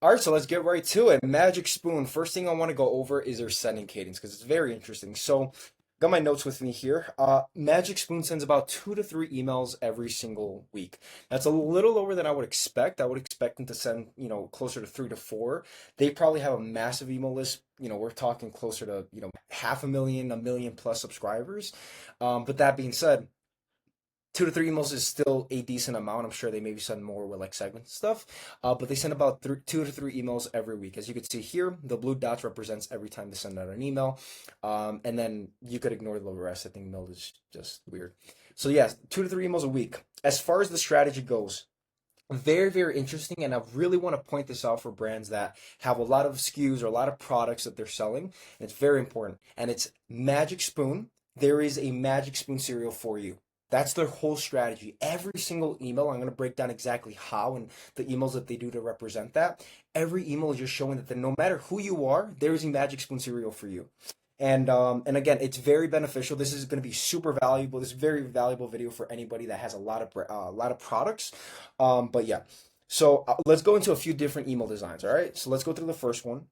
All right, so let's get right to it. Magic Spoon. First thing I want to go over is their sending cadence because it's very interesting. So, got my notes with me here. Magic Spoon sends about 2 to 3 emails every single week. That's a little lower than I would expect. I would expect them to send, closer to 3 to 4. They probably have a massive email list. We're talking closer to, half a million, a million plus subscribers. But that being said, 2 to 3 emails is still a decent amount. I'm sure they maybe send more with like segment stuff, but they send about 2 to 3 emails every week. As you can see here, the blue dots represents every time they send out an email, and then you could ignore the rest. I think mail is just weird. So yes, 2 to 3 emails a week. As far as the strategy goes, very very interesting, and I really want to point this out for brands that have a lot of SKUs or a lot of products that they're selling. And it's very important, and it's Magic Spoon. There is a Magic Spoon cereal for you. That's their whole strategy. Every single email, I'm going to break down exactly how and the emails that they do to represent that. Every email is just showing that no matter who you are, there is a Magic Spoon cereal for you. And again, it's very beneficial. This is going to be super valuable. This is a very valuable video for anybody that has a lot of products. But yeah, so let's go into a few different email designs. All right, so let's go through the first one.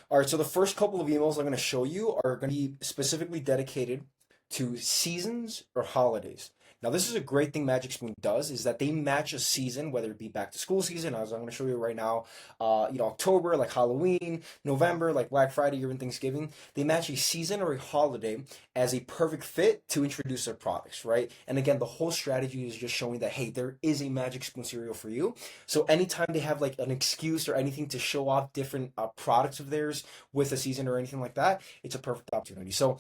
All right, so the first couple of emails I'm going to show you are going to be specifically dedicated to seasons or holidays. Now, this is a great thing Magic Spoon does is that they match a season, whether it be back to school season, as I'm going to show you right now, October, like Halloween, November, like Black Friday, even Thanksgiving. They match a season or a holiday as a perfect fit to introduce their products, right? And again, the whole strategy is just showing that, hey, there is a Magic Spoon cereal for you. So anytime they have like an excuse or anything to show off different products of theirs with a season or anything like that, it's a perfect opportunity. So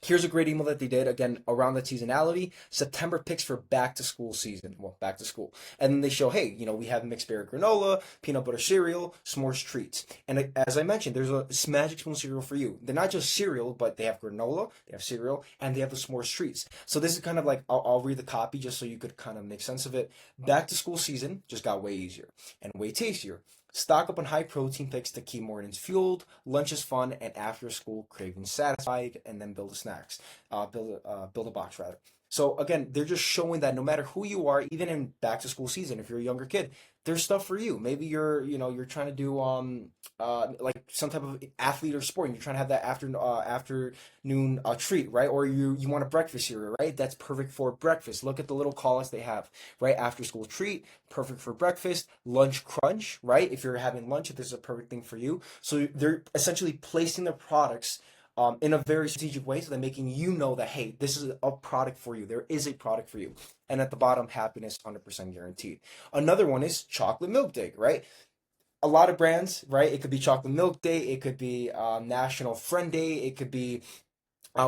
here's a great email that they did again around that seasonality. September picks for back to school season. Well, back to school. And then they show, hey, we have mixed berry granola, peanut butter cereal, s'mores treats. And as I mentioned, there's a Magic Spoon cereal for you. They're not just cereal, but they have granola, they have cereal, and they have the s'mores treats. So this is kind of like, I'll read the copy just so you could kind of make sense of it. Back to school season just got way easier and way tastier. Stock up on high protein picks to keep mornings fueled, lunch is fun, and after school cravings satisfied, and then build a snacks, build a box rather. So again, they're just showing that no matter who you are, even in back to school season, if you're a younger kid, there's stuff for you. Maybe you're trying to do like some type of athlete or sport, and you're trying to have that afternoon treat, right? Or you want a breakfast cereal, right? That's perfect for breakfast. Look at the little call-outs they have, right? After school treat, perfect for breakfast. Lunch crunch, right? If you're having lunch, this is a perfect thing for you. So they're essentially placing their products in a very strategic way, so they're making you know that, hey, this is a product for you. There is a product for you. And at the bottom, happiness 100% guaranteed. Another one is chocolate milk day, right? A lot of brands, right? It could be chocolate milk day, it could be National Friend Day, it could be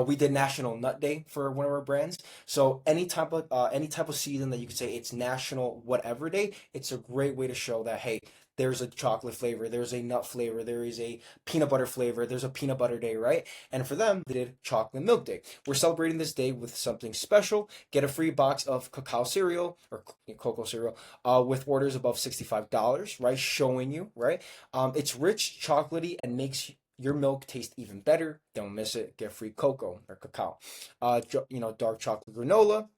we did National Nut Day for one of our brands. So any type of season that you could say it's National whatever day, it's a great way to show that, hey, there's a chocolate flavor, there's a nut flavor, there is a peanut butter flavor, there's a peanut butter day, right? And for them, they did chocolate milk day. We're celebrating this day with something special. Get a free box of cacao cereal or cocoa cereal with orders above $65, right? Showing you, right? It's rich, chocolatey, and makes your milk tastes even better. Don't miss it. Get free cocoa or cacao. Dark chocolate granola,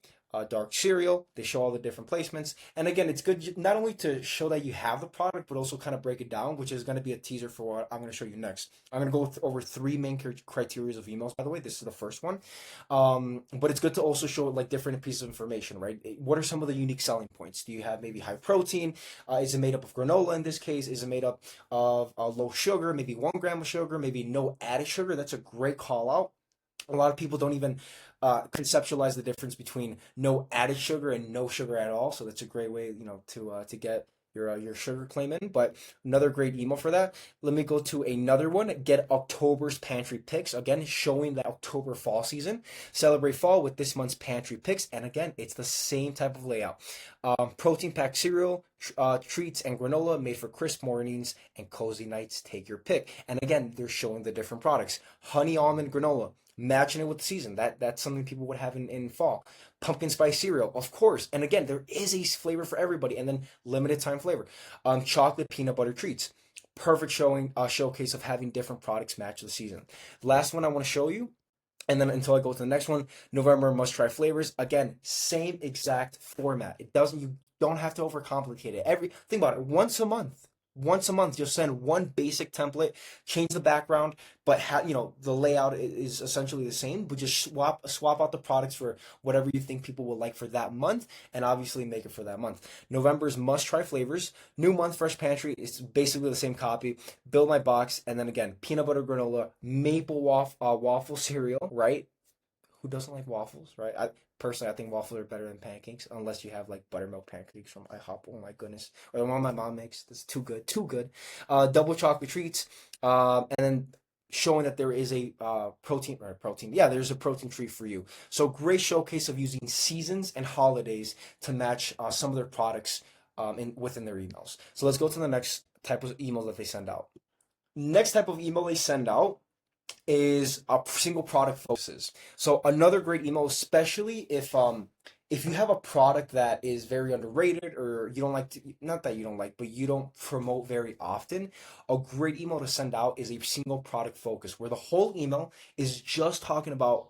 dark cereal. They show all the different placements. And again, it's good not only to show that you have the product, but also kind of break it down, which is going to be a teaser for what I'm going to show you next. I'm going to go over 3 main criteria of emails, by the way. This is the first one. But it's good to also show like different pieces of information, right? What are some of the unique selling points? Do you have maybe high protein? Is it made up of granola in this case? Is it made up of low sugar, maybe 1 gram of sugar, maybe no added sugar? That's a great call out. A lot of people don't even conceptualize the difference between no added sugar and no sugar at all. So that's a great way, to get your sugar claim in. But another great email for that. Let me go to another one. Get October's pantry picks. Again, showing the October fall season. Celebrate fall with this month's pantry picks. And again, it's the same type of layout. Protein packed cereal, treats, and granola made for crisp mornings and cozy nights. Take your pick. And again, they're showing the different products. Honey almond granola, matching it with the season. That's something people would have in fall. Pumpkin spice cereal, of course. And again, there is a flavor for everybody. And then limited time flavor. Chocolate peanut butter treats. Perfect showcase of having different products match the season. Last one I want to show you, and then until I go to the next one, November must try flavors. Again, same exact format. You don't have to overcomplicate it. Think about it. Once a month. Once a month, you'll send one basic template, change the background, but the layout is essentially the same, but just swap out the products for whatever you think people will like for that month, and obviously make it for that month. November's must try flavors. New month, fresh pantry. It's basically the same copy. Build my box, and then again, peanut butter granola, maple waffle cereal, right? Who doesn't like waffles, right? Personally, I think waffles are better than pancakes, unless you have like buttermilk pancakes from IHOP. Oh my goodness, or the one my mom makes. That's too good, too good. Double chocolate treats, and then showing that there is a protein. Yeah, there's a protein treat for you. So great showcase of using seasons and holidays to match some of their products within their emails. So let's go to the next type of email that they send out. Next type of email they send out is a single product focuses. So another great email, especially if you have a product that is very underrated or you don't like to, not that you don't like, but you don't promote very often, a great email to send out is a single product focus where the whole email is just talking about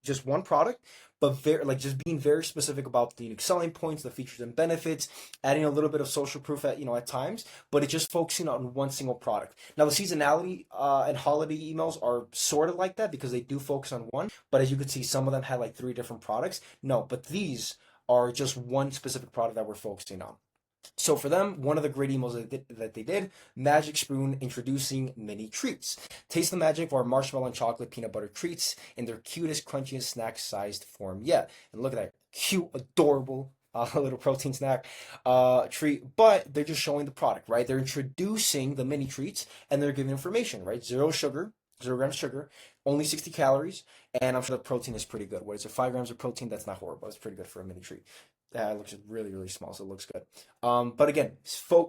just one product, but very like just being very specific about the unique selling points, the features and benefits, adding a little bit of social proof at times, but it's just focusing on one single product. Now the seasonality and holiday emails are sort of like that because they do focus on one, but as you can see, some of them had like three different products. No, but these are just one specific product that we're focusing on. So for them, one of the great emails that they did, Magic Spoon introducing mini treats. Taste the magic of our marshmallow and chocolate peanut butter treats in their cutest, crunchiest snack-sized form yet. And look at that cute, adorable little protein snack treat. But they're just showing the product, right? They're introducing the mini treats and they're giving information, right? Zero sugar, 0 grams sugar, only 60 calories, and I'm sure the protein is pretty good. What is it? 5 grams of protein? That's not horrible. It's pretty good for a mini treat. It looks really, really small, so it looks good. But again,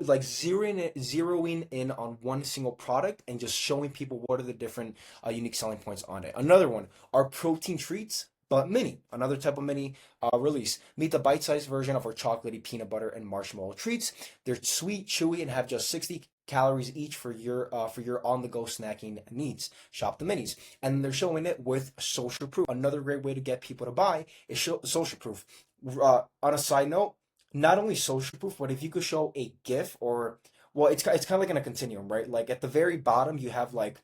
like zeroing in on one single product and just showing people what are the different unique selling points on it. Another one are protein treats, but mini. Another type of mini release. Meet the bite-sized version of our chocolatey peanut butter and marshmallow treats. They're sweet, chewy, and have just 60 calories each for your on-the-go snacking needs. Shop the minis, and they're showing it with social proof. Another great way to get people to buy is social proof. On a side note, not only social proof, but if you could show a GIF or well, it's kind of like in a continuum, right? Like at the very bottom, you have like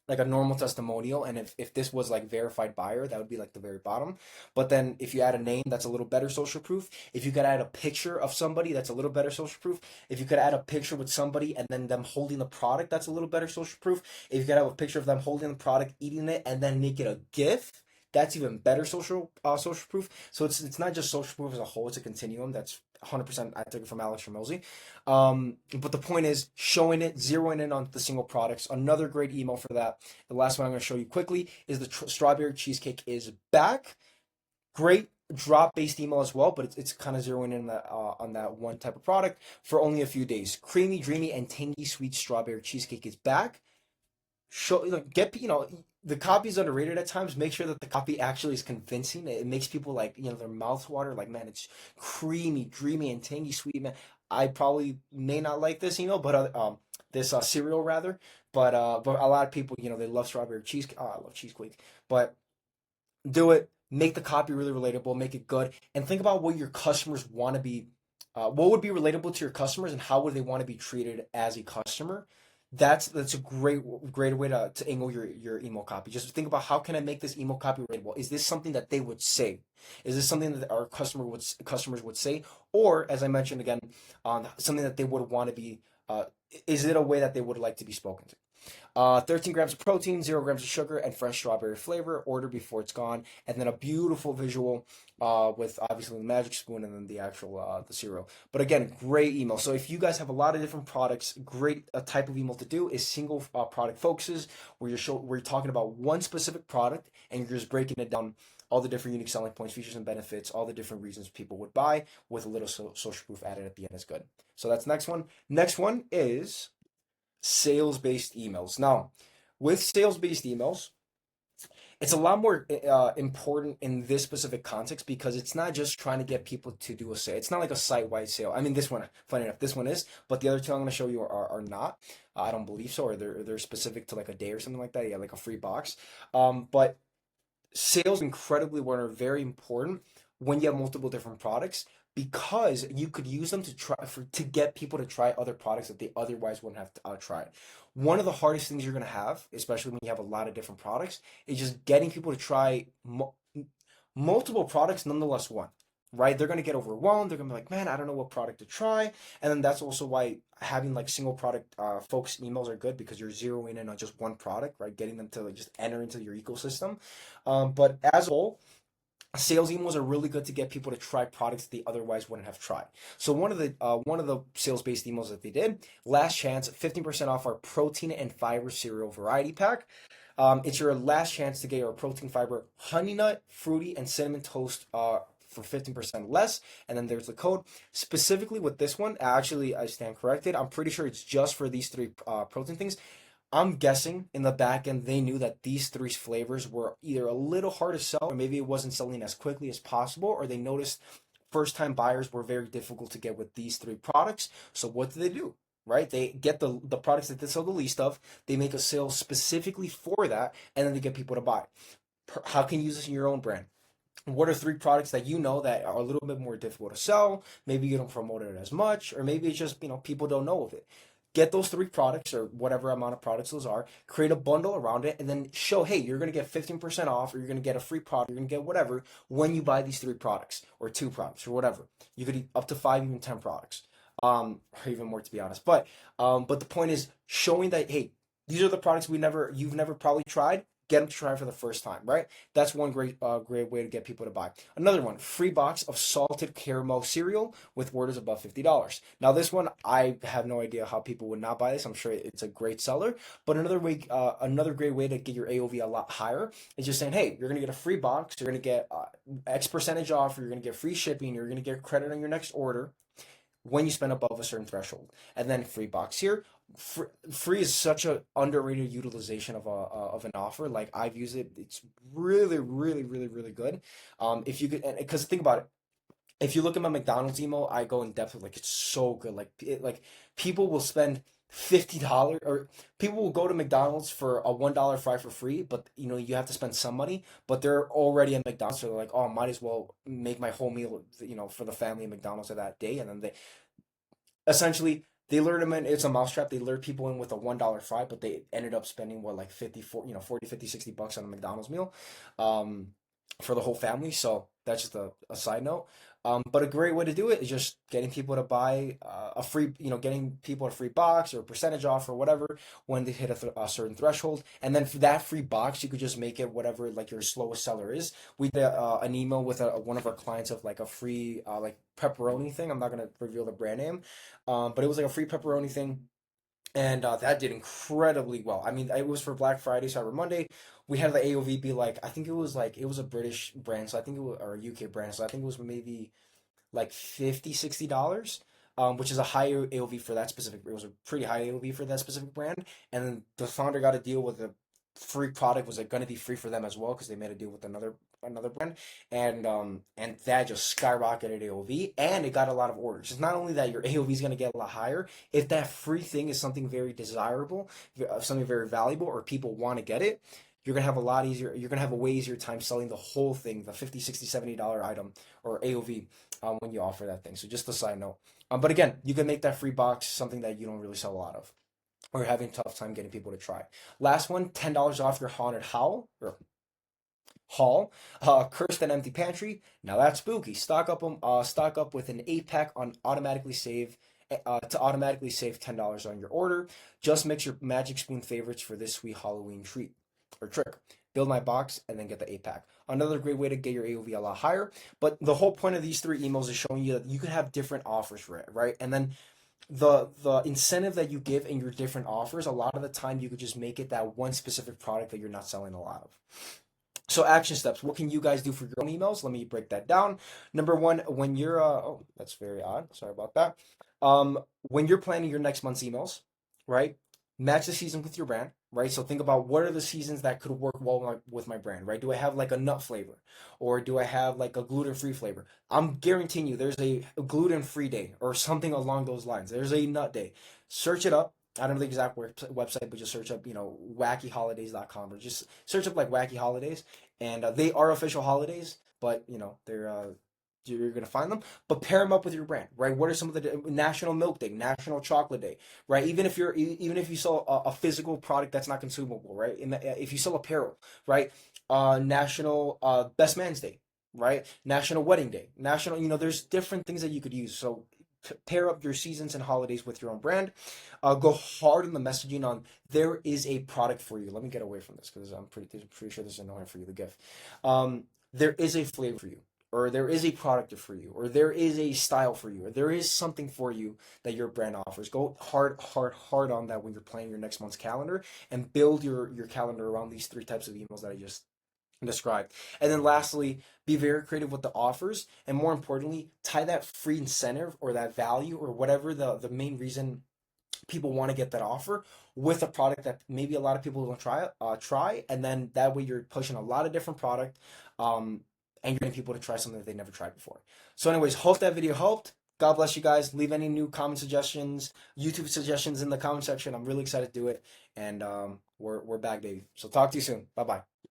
a normal testimonial, and if this was like verified buyer, that would be like the very bottom. But then if you add a name, that's a little better social proof. If you could add a picture of somebody, that's a little better social proof. If you could add a picture with somebody and then them holding the product, that's a little better social proof. If you could have a picture of them holding the product, eating it, and then make it a GIF, that's even better social proof. So it's not just social proof as a whole; it's a continuum. That's 100%. I took it from Alex Ramosi. But the point is showing it, zeroing in on the single products. Another great email for that. The last one I'm going to show you quickly is the strawberry cheesecake is back. Great drop-based email as well, but it's kind of zeroing in on that one type of product for only a few days. Creamy, dreamy, and tangy sweet strawberry cheesecake is back. Show like get the copy is underrated at times. Make sure that the copy actually is convincing. It makes people like their mouths water. Like man, it's creamy, dreamy, and tangy sweet. Man, I probably may not like this but this cereal rather. But a lot of people they love strawberry cheesecake. Oh, I love cheesecake. But do it. Make the copy really relatable. Make it good, and think about what your customers want to be. What would be relatable to your customers, and how would they want to be treated as a customer? That's a great way to angle your email copy. Just think about how can I make this email copy relatable? Is this something that they would say? Is this something that our customers would say? Or as I mentioned again, something that they would want to be. Is it a way that they would like to be spoken to? 13 grams of protein, 0 grams of sugar, and fresh strawberry flavor. Order before it's gone. And then a beautiful visual with obviously the magic spoon and then the actual the cereal. But again, great email. So if you guys have a lot of different products, great type of email to do is single product focuses where you're talking about one specific product and you're just breaking it down all the different unique selling points, features and benefits, all the different reasons people would buy with a little social proof added at the end is good. So that's next one. Next one is sales-based emails. Now, with sales-based emails, it's a lot more important in this specific context because it's not just trying to get people to do a sale. It's not like a site-wide sale. I mean, this one, funny enough, this one is, but the other two I'm going to show you are not. I don't believe so, or they're specific to like a day or something like that. Yeah, like a free box. But sales incredibly are very important when you have multiple different products because you could use them to try to get people to try other products that they otherwise wouldn't have tried. One of the hardest things you're gonna have, especially when you have a lot of different products, is just getting people to try multiple products, nonetheless one. Right? They're gonna get overwhelmed. They're gonna be like, man, I don't know what product to try. And then that's also why having like single product focused emails are good because you're zeroing in on just one product, right? Getting them to like, just enter into your ecosystem. But as a whole, sales emails are really good to get people to try products they otherwise wouldn't have tried. So one of the sales based emails that they did, last chance, 15% off our protein and fiber cereal variety pack. It's your last chance to get your protein fiber honey nut, fruity, and cinnamon toast for 15% less. And then there's the code. Specifically with this one, actually, I stand corrected. I'm pretty sure it's just for these three protein things. I'm guessing in the back end they knew that these three flavors were either a little hard to sell or maybe it wasn't selling as quickly as possible, or they noticed first time buyers were very difficult to get with these three products. So what do? Right? They get the products that they sell the least of, they make a sale specifically for that, and then they get people to buy. How can you use this in your own brand? What are three products that you know that are a little bit more difficult to sell? Maybe you don't promote it as much, or maybe it's just, people don't know of it. Get those three products or whatever amount of products those are, create a bundle around it, and then show, hey, you're going to get 15% off, or you're going to get a free product, you're going to get whatever when you buy these three products or two products or whatever. You could eat up to five, even 10 products, or even more to be honest. But the point is showing that, hey, these are the products you've never probably tried. Get them to try for the first time, right? That's one great way to get people to buy. Another one, free box of salted caramel cereal with orders above $50. Now this one, I have no idea how people would not buy this. I'm sure it's a great seller. But another great way to get your AOV a lot higher is just saying, hey, you're gonna get a free box, you're gonna get X percentage off, you're gonna get free shipping, you're gonna get credit on your next order when you spend above a certain threshold. And then free box here. Free is such a underrated utilization of an offer. Like I've used it, it's really, really, really, really good. If you could, because think about it, if you look at my McDonald's email, I go in depth with like it's so good. Like people will spend $50 or people will go to McDonald's for a $1 fry for free, but you have to spend some money, but they're already at McDonald's, so they're like, oh, might as well make my whole meal, for the family at McDonald's of that day, and then they essentially they lured them in. It's a mousetrap. They lured people in with a $1 fry, but they ended up spending what, like 40, 50, $60 on a McDonald's meal, um, for the whole family. So that's just a side note. But a great way to do it is just getting people to buy getting people a free box or a percentage off or whatever when they hit a certain threshold. And then for that free box, you could just make it whatever like your slowest seller is. We did an email with one of our clients of like a free like pepperoni thing. I'm not gonna reveal the brand name, but it was like a free pepperoni thing, and that did incredibly well. I mean, it was for Black Friday, Cyber Monday. We had the AOV be like, I think it was a British brand, so I think it was, or a UK brand, so I think it was maybe like 50, $60, which is a high AOV for that specific. It was a pretty high AOV for that specific brand, and then the founder got a deal with a free product. Was it going to be free for them as well because they made a deal with another brand, and that just skyrocketed AOV, and it got a lot of orders. It's not only that your AOV is going to get a lot higher, if that free thing is something very desirable, something very valuable, or people want to get it, you're gonna have a lot easier. You're gonna have a way easier time selling the whole thing, the 50, 60, $70 item or AOV, when you offer that thing. So just a side note. But again, you can make that free box something that you don't really sell a lot of, or you're having a tough time getting people to try. Last one, $10 off your haunted haul. Cursed and empty pantry. Now that's spooky. Stock up with an 8 pack on automatically save. To automatically save $10 on your order. Just mix your Magic Spoon favorites for this sweet Halloween treat or trick. Build my box and then get the 8 pack. Another great way to get your AOV a lot higher. But the whole point of these three emails is showing you that you could have different offers for it, right? And then the incentive that you give in your different offers, a lot of the time you could just make it that one specific product that you're not selling a lot of. So action steps. What can you guys do for your own emails? Let me break that down. Number one, when you're oh, that's very odd. Sorry about that. When you're planning your next month's emails, right? Match the season with your brand, right? So think about what are the seasons that could work well with my brand, right? Do I have like a nut flavor, or do I have like a gluten-free flavor? I'm guaranteeing you there's a gluten-free day or something along those lines. There's a nut day. Search it up. I don't know the exact website, but just search up, wackyholidays.com, or just search up like wacky holidays, and they are official holidays, but they're you're gonna find them, but pair them up with your brand, right? What are some of the National Milk Day, National Chocolate Day, right? Even if you sell a physical product that's not consumable, right? If you sell apparel, right? National Best Man's Day, right? National Wedding Day, National, there's different things that you could use. So pair up your seasons and holidays with your own brand. Go hard on the messaging on there is a product for you. Let me get away from this because I'm pretty sure this is annoying for you, the gift. There is a flavor for you, or there is a product for you, or there is a style for you, or there is something for you that your brand offers. Go hard, hard, hard on that when you're planning your next month's calendar, and build your calendar around these three types of emails that I just described. And then lastly, be very creative with the offers, and more importantly, tie that free incentive or that value or whatever the main reason people want to get that offer with a product that maybe a lot of people don't try, and then that way you're pushing a lot of different product, um, and you're getting people to try something that they never tried before. So, anyways, hope that video helped. God bless you guys. Leave any new comment suggestions, YouTube suggestions in the comment section. I'm really excited to do it, and we're back, baby. So talk to you soon. Bye bye.